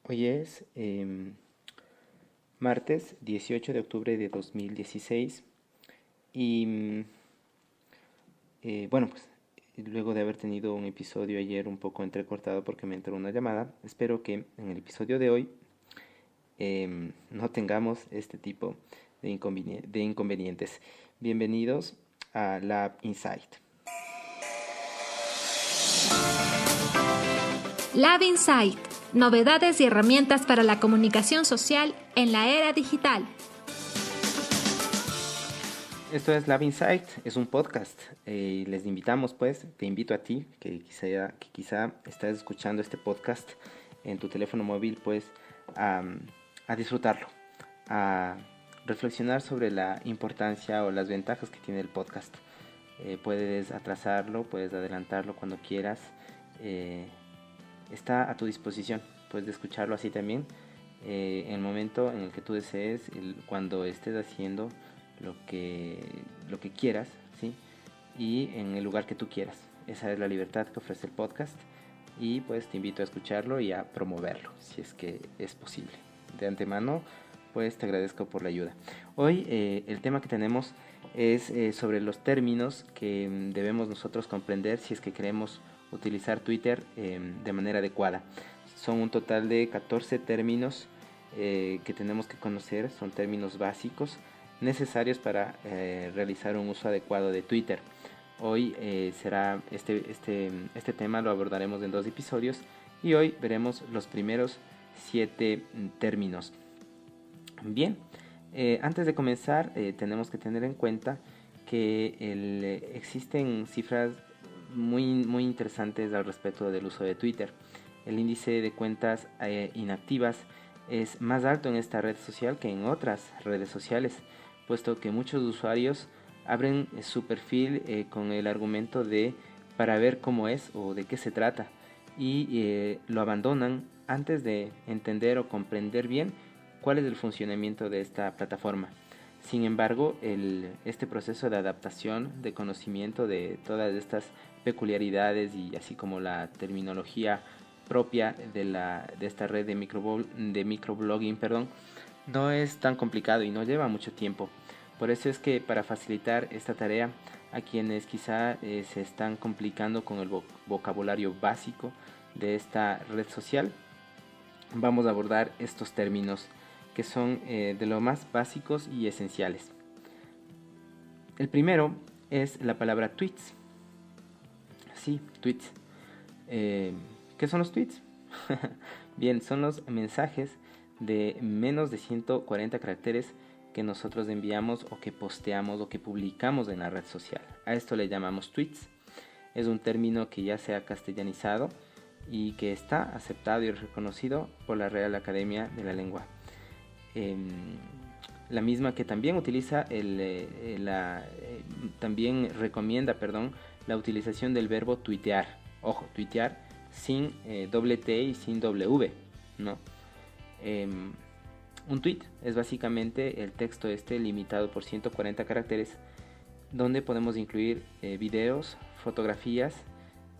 Hoy es martes 18 de octubre de 2016 y pues luego de haber tenido un episodio ayer un poco entrecortado porque me entró una llamada, espero que en el episodio de hoy no tengamos este tipo de inconvenientes. Bienvenidos a Lab Insight. Lab Insight, novedades y herramientas para la comunicación social en la era digital. Esto es Lab Insight, es un podcast y les invitamos te invito a ti que quizá estás escuchando este podcast en tu teléfono móvil a disfrutarlo, a reflexionar sobre la importancia o las ventajas que tiene el podcast. Puedes atrasarlo, puedes adelantarlo cuando quieras. Está a tu disposición, puedes escucharlo así también en el momento en el que tú desees, cuando estés haciendo lo que quieras, ¿sí? Y en el lugar que tú quieras. Esa es la libertad que ofrece el podcast y pues te invito a escucharlo y a promoverlo si es que es posible. De antemano pues te agradezco por la ayuda. Hoy el tema que tenemos es sobre los términos que debemos nosotros comprender si es que queremos utilizar Twitter de manera adecuada. Son un total de 14 términos que tenemos que conocer, son términos básicos necesarios para realizar un uso adecuado de Twitter. Hoy será este tema lo abordaremos en 2 episodios y hoy veremos los primeros 7 términos. Bien, antes de comenzar tenemos que tener en cuenta que existen cifras muy interesantes al respecto del uso de Twitter. El índice de cuentas inactivas es más alto en esta red social que en otras redes sociales, puesto que muchos usuarios abren su perfil con el argumento de para ver cómo es o de qué se trata y lo abandonan antes de entender o comprender bien cuál es el funcionamiento de esta plataforma. Sin embargo, este proceso de adaptación, de conocimiento de todas estas peculiaridades y así como la terminología propia de esta red de microblogging, no es tan complicado y no lleva mucho tiempo. Por eso es que para facilitar esta tarea a quienes quizá se están complicando con el vocabulario básico de esta red social, vamos a abordar estos términos que son de lo más básicos y esenciales. El primero es la palabra tweets. Sí, tweets. ¿Qué son los tweets? Bien, son los mensajes de menos de 140 caracteres que nosotros enviamos o que posteamos o que publicamos en la red social. A esto le llamamos tweets. Es un término que ya se ha castellanizado y que está aceptado y reconocido por la Real Academia de la Lengua. La misma que también utiliza también recomienda, la utilización del verbo tuitear. Ojo, tuitear sin doble T y sin W, ¿no? Un tweet es básicamente el texto limitado por 140 caracteres, donde podemos incluir videos, fotografías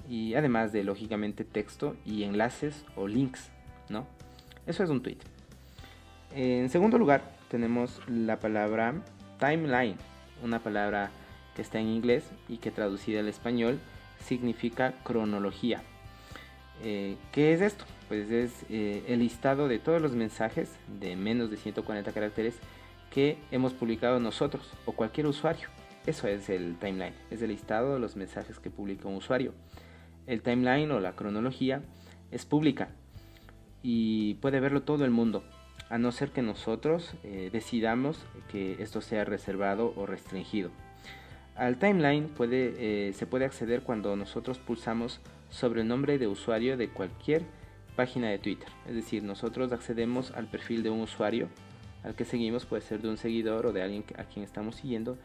y además de lógicamente texto y enlaces o links, ¿no? Eso es un tweet. En segundo lugar, tenemos la palabra timeline, una palabra que está en inglés y que traducida al español significa cronología. ¿Qué es esto? Pues es el listado de todos los mensajes de menos de 140 caracteres que hemos publicado nosotros o cualquier usuario. Eso es el timeline, es el listado de los mensajes que publica un usuario. El timeline o la cronología es pública y puede verlo todo el mundo, a no ser que nosotros decidamos que esto sea reservado o restringido. Al timeline se puede acceder cuando nosotros pulsamos sobre el nombre de usuario de cualquier página de Twitter. Es decir, nosotros accedemos al perfil de un usuario al que seguimos, puede ser de un seguidor o de alguien a quien estamos siguiendo,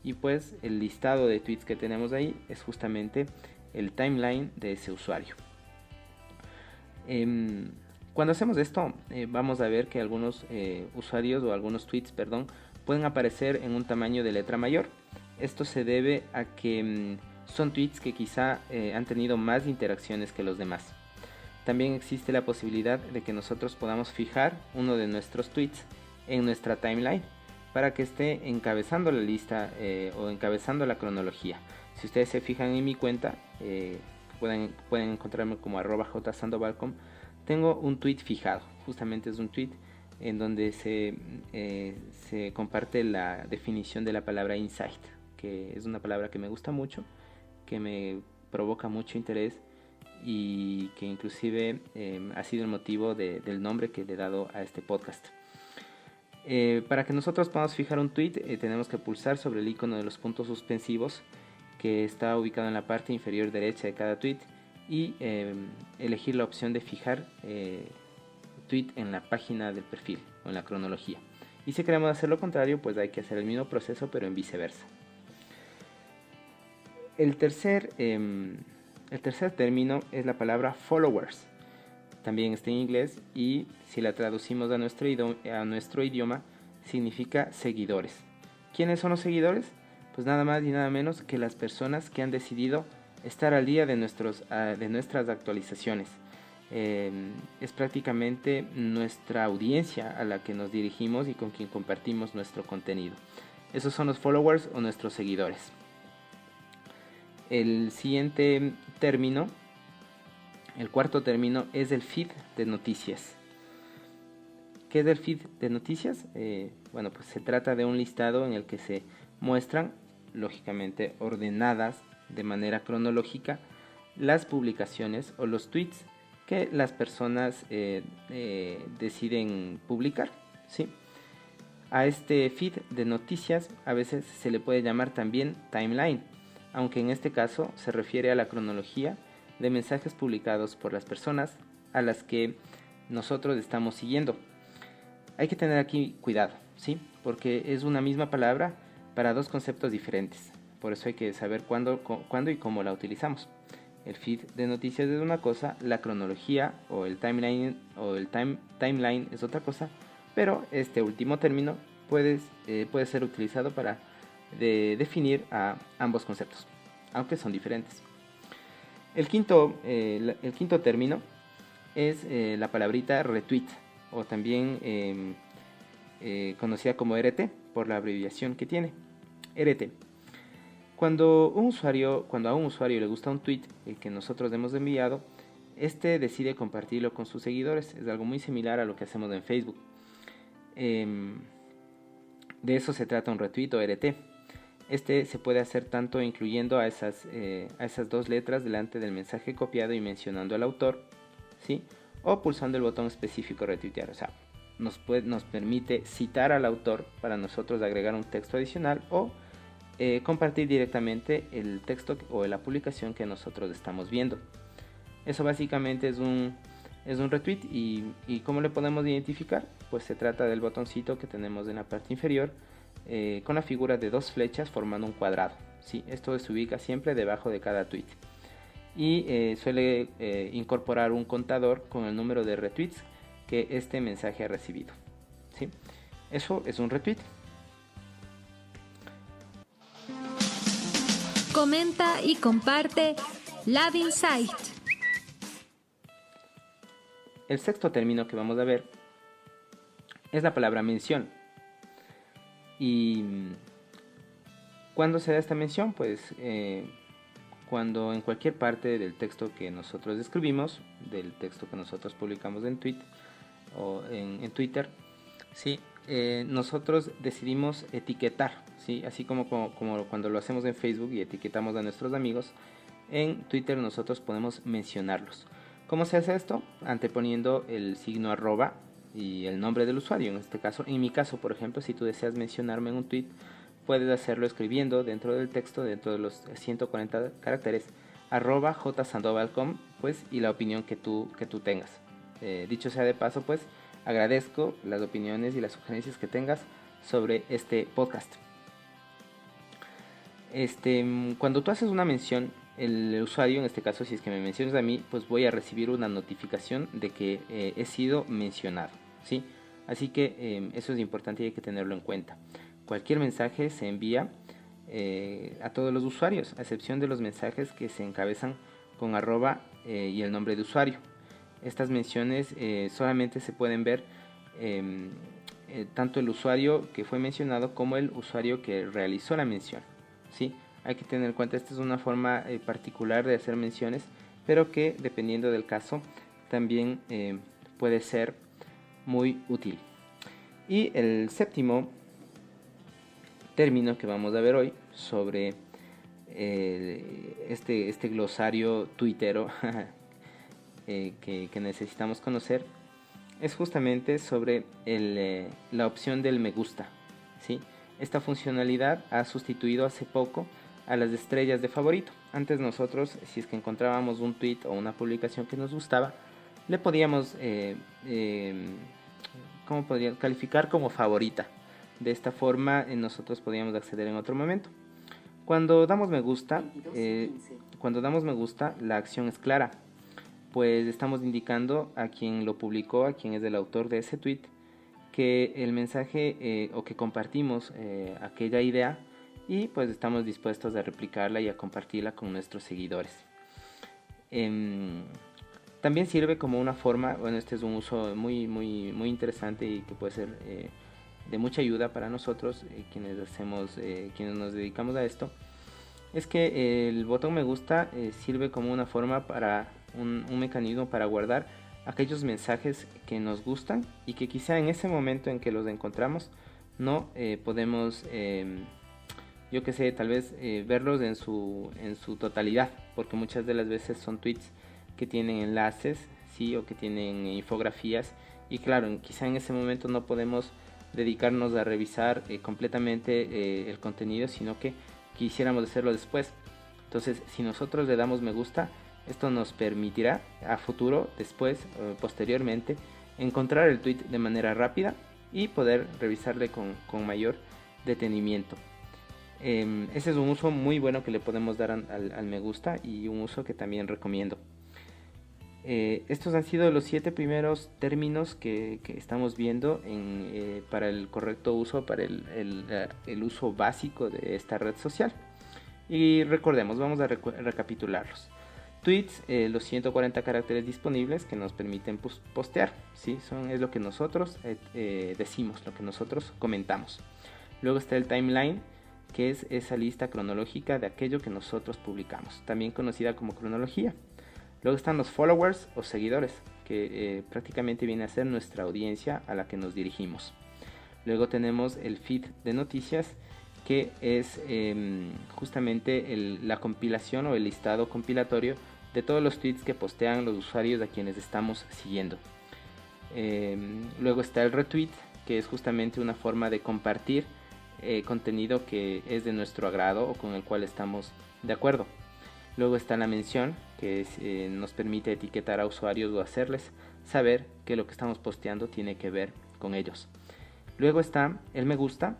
y pues el listado de tweets que tenemos ahí es justamente el timeline de ese usuario. Cuando hacemos esto, vamos a ver que algunos usuarios o algunos tweets, pueden aparecer en un tamaño de letra mayor. Esto se debe a que son tweets que quizá han tenido más interacciones que los demás. también existe la posibilidad de que nosotros podamos fijar uno de nuestros tweets en nuestra timeline para que esté encabezando la lista o encabezando la cronología. Si ustedes se fijan en mi cuenta, pueden encontrarme como @jsandovalcom. Tengo un tweet fijado, justamente es un tweet en donde se comparte la definición de la palabra insight, que es una palabra que me gusta mucho, que me provoca mucho interés y que inclusive ha sido el motivo del nombre que le he dado a este podcast. Para que nosotros podamos fijar un tweet, tenemos que pulsar sobre el icono de los puntos suspensivos que está ubicado en la parte inferior derecha de cada tweet y elegir la opción de fijar tweet en la página del perfil o en la cronología. Y si queremos hacer lo contrario, pues hay que hacer el mismo proceso, pero en viceversa. El tercer término es la palabra followers. También está en inglés y si la traducimos a nuestro idioma significa seguidores. ¿Quiénes son los seguidores? Pues nada más y nada menos que las personas que han decidido estar al día de nuestras actualizaciones. Es prácticamente nuestra audiencia a la que nos dirigimos y con quien compartimos nuestro contenido. Esos son los followers o nuestros seguidores. El siguiente término, el cuarto término, es el feed de noticias. ¿Qué es el feed de noticias? Bueno, pues se trata de un listado en el que se muestran, lógicamente ordenadas de manera cronológica, las publicaciones o los tweets que las personas deciden publicar, ¿sí? A este feed de noticias a veces se le puede llamar también timeline, aunque en este caso se refiere a la cronología de mensajes publicados por las personas a las que nosotros estamos siguiendo. Hay que tener aquí cuidado, ¿sí? Porque es una misma palabra para dos conceptos diferentes. Por eso hay que saber cuándo y cómo la utilizamos. El feed de noticias es una cosa, la cronología o el timeline es otra cosa, pero este último término puede ser utilizado para definir a ambos conceptos, aunque son diferentes. El quinto término es la palabrita retweet, o también conocida como RT por la abreviación que tiene, RT. Cuando a un usuario le gusta un tweet que nosotros hemos enviado, este decide compartirlo con sus seguidores. Es algo muy similar a lo que hacemos en Facebook. De eso se trata un retweet o RT. Este se puede hacer tanto incluyendo a esas dos letras delante del mensaje copiado y mencionando al autor, ¿sí? O pulsando el botón específico retuitear. O sea, nos permite citar al autor para nosotros agregar un texto adicional o compartir directamente el texto o la publicación que nosotros estamos viendo. Eso básicamente es un retweet y ¿cómo le podemos identificar? Pues se trata del botoncito que tenemos en la parte inferior con la figura de dos flechas formando un cuadrado, ¿sí? Esto se ubica siempre debajo de cada tweet y suele incorporar un contador con el número de retweets que este mensaje ha recibido, ¿sí? Eso es un retweet. Comenta y comparte Love Insight. El sexto término que vamos a ver es la palabra mención. ¿Y cuándo se da esta mención? Pues cuando en cualquier parte del texto que nosotros escribimos, del texto que nosotros publicamos en tweet o en Twitter, ¿sí? Nosotros decidimos etiquetar, ¿sí? Así como cuando lo hacemos en Facebook y etiquetamos a nuestros amigos, en Twitter nosotros podemos mencionarlos. ¿Cómo se hace esto? Anteponiendo el signo @ y el nombre del usuario. En mi caso, por ejemplo, si tú deseas mencionarme en un tweet, puedes hacerlo escribiendo dentro del texto, dentro de los 140 caracteres, @jsandovalcom, pues, y la opinión que tú tengas. Dicho sea de paso, pues, agradezco las opiniones y las sugerencias que tengas sobre este podcast. Cuando tú haces una mención, el usuario, en este caso si es que me mencionas a mí, pues voy a recibir una notificación de que he sido mencionado, ¿sí? Así que eso es importante y hay que tenerlo en cuenta. Cualquier mensaje se envía a todos los usuarios, a excepción de los mensajes que se encabezan con @ y el nombre de usuario. Estas menciones solamente se pueden ver tanto el usuario que fue mencionado como el usuario que realizó la mención, ¿sí? Hay que tener en cuenta, esta es una forma particular de hacer menciones, pero que dependiendo del caso también puede ser muy útil. Y el séptimo término que vamos a ver hoy sobre este glosario tuitero que necesitamos conocer es justamente sobre la opción del me gusta, ¿sí? Esta funcionalidad ha sustituido hace poco a las estrellas de favorito. Antes nosotros, si es que encontrábamos un tweet o una publicación que nos gustaba, le podíamos ¿cómo podría calificar como favorita? De esta forma nosotros podíamos acceder en otro momento. Cuando damos me gusta, la acción es clara, pues estamos indicando a quien lo publicó, a quien es el autor de ese tweet, que el mensaje o que compartimos aquella idea y pues estamos dispuestos a replicarla y a compartirla con nuestros seguidores. También sirve como una forma, bueno, este es un uso muy interesante y que puede ser de mucha ayuda para nosotros quienes nos dedicamos a esto. Es que el botón me gusta sirve como una forma para un mecanismo para guardar aquellos mensajes que nos gustan y que quizá en ese momento en que los encontramos no podemos yo que sé, tal vez verlos en su totalidad, porque muchas de las veces son tweets que tienen enlaces, sí, o que tienen infografías, y claro, quizá en ese momento no podemos dedicarnos a revisar completamente el contenido, sino que quisiéramos hacerlo después. Entonces, si nosotros le damos me gusta, esto nos permitirá a futuro, después, posteriormente, encontrar el tweet de manera rápida y poder revisarle con mayor detenimiento. Ese es un uso muy bueno que le podemos dar al me gusta y un uso que también recomiendo. Estos han sido los 7 primeros términos que estamos viendo para el correcto uso, para el uso básico de esta red social. Y recordemos, vamos a recapitularlos. Tweets, los 140 caracteres disponibles que nos permiten postear, ¿sí? Es lo que nosotros decimos, lo que nosotros comentamos. Luego está el timeline, que es esa lista cronológica de aquello que nosotros publicamos, también conocida como cronología. Luego están los followers o seguidores, que prácticamente viene a ser nuestra audiencia a la que nos dirigimos. Luego tenemos el feed de noticias, que es justamente la compilación o el listado compilatorio de todos los tweets que postean los usuarios a quienes estamos siguiendo. Luego está el retweet, que es justamente una forma de compartir contenido que es de nuestro agrado o con el cual estamos de acuerdo. Luego está la mención, que nos permite etiquetar a usuarios o hacerles saber que lo que estamos posteando tiene que ver con ellos. Luego está el me gusta,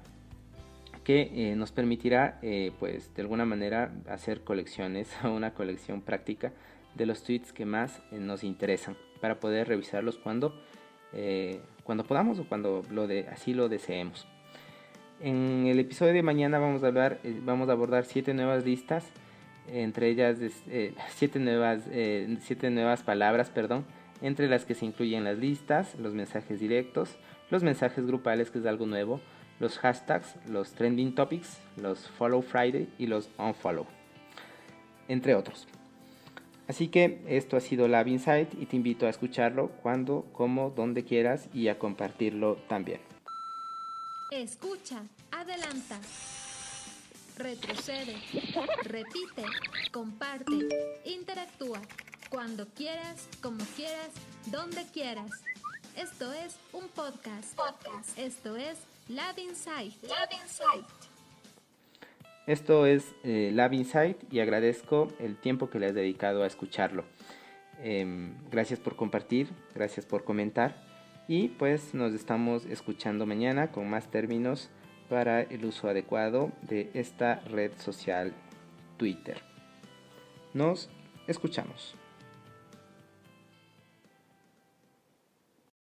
que nos permitirá pues de alguna manera hacer colecciones o una colección práctica de los tweets que más nos interesan para poder revisarlos cuando podamos o cuando así lo deseemos. En el episodio de mañana vamos a abordar 7 nuevas listas, entre ellas 7 nuevas palabras, entre las que se incluyen las listas, los mensajes directos, los mensajes grupales, que es algo nuevo, los hashtags, los trending topics, los follow Friday y los unfollow, entre otros. Así que esto ha sido Lab Insight y te invito a escucharlo cuando, como, donde quieras y a compartirlo también. Escucha, adelanta, retrocede, repite, comparte, interactúa, cuando quieras, como quieras, donde quieras. Esto es un podcast. Esto es Lab Insight. Esto es Lab Insight y agradezco el tiempo que le has dedicado a escucharlo. Gracias por compartir, gracias por comentar. Y pues nos estamos escuchando mañana con más términos para el uso adecuado de esta red social Twitter. Nos escuchamos.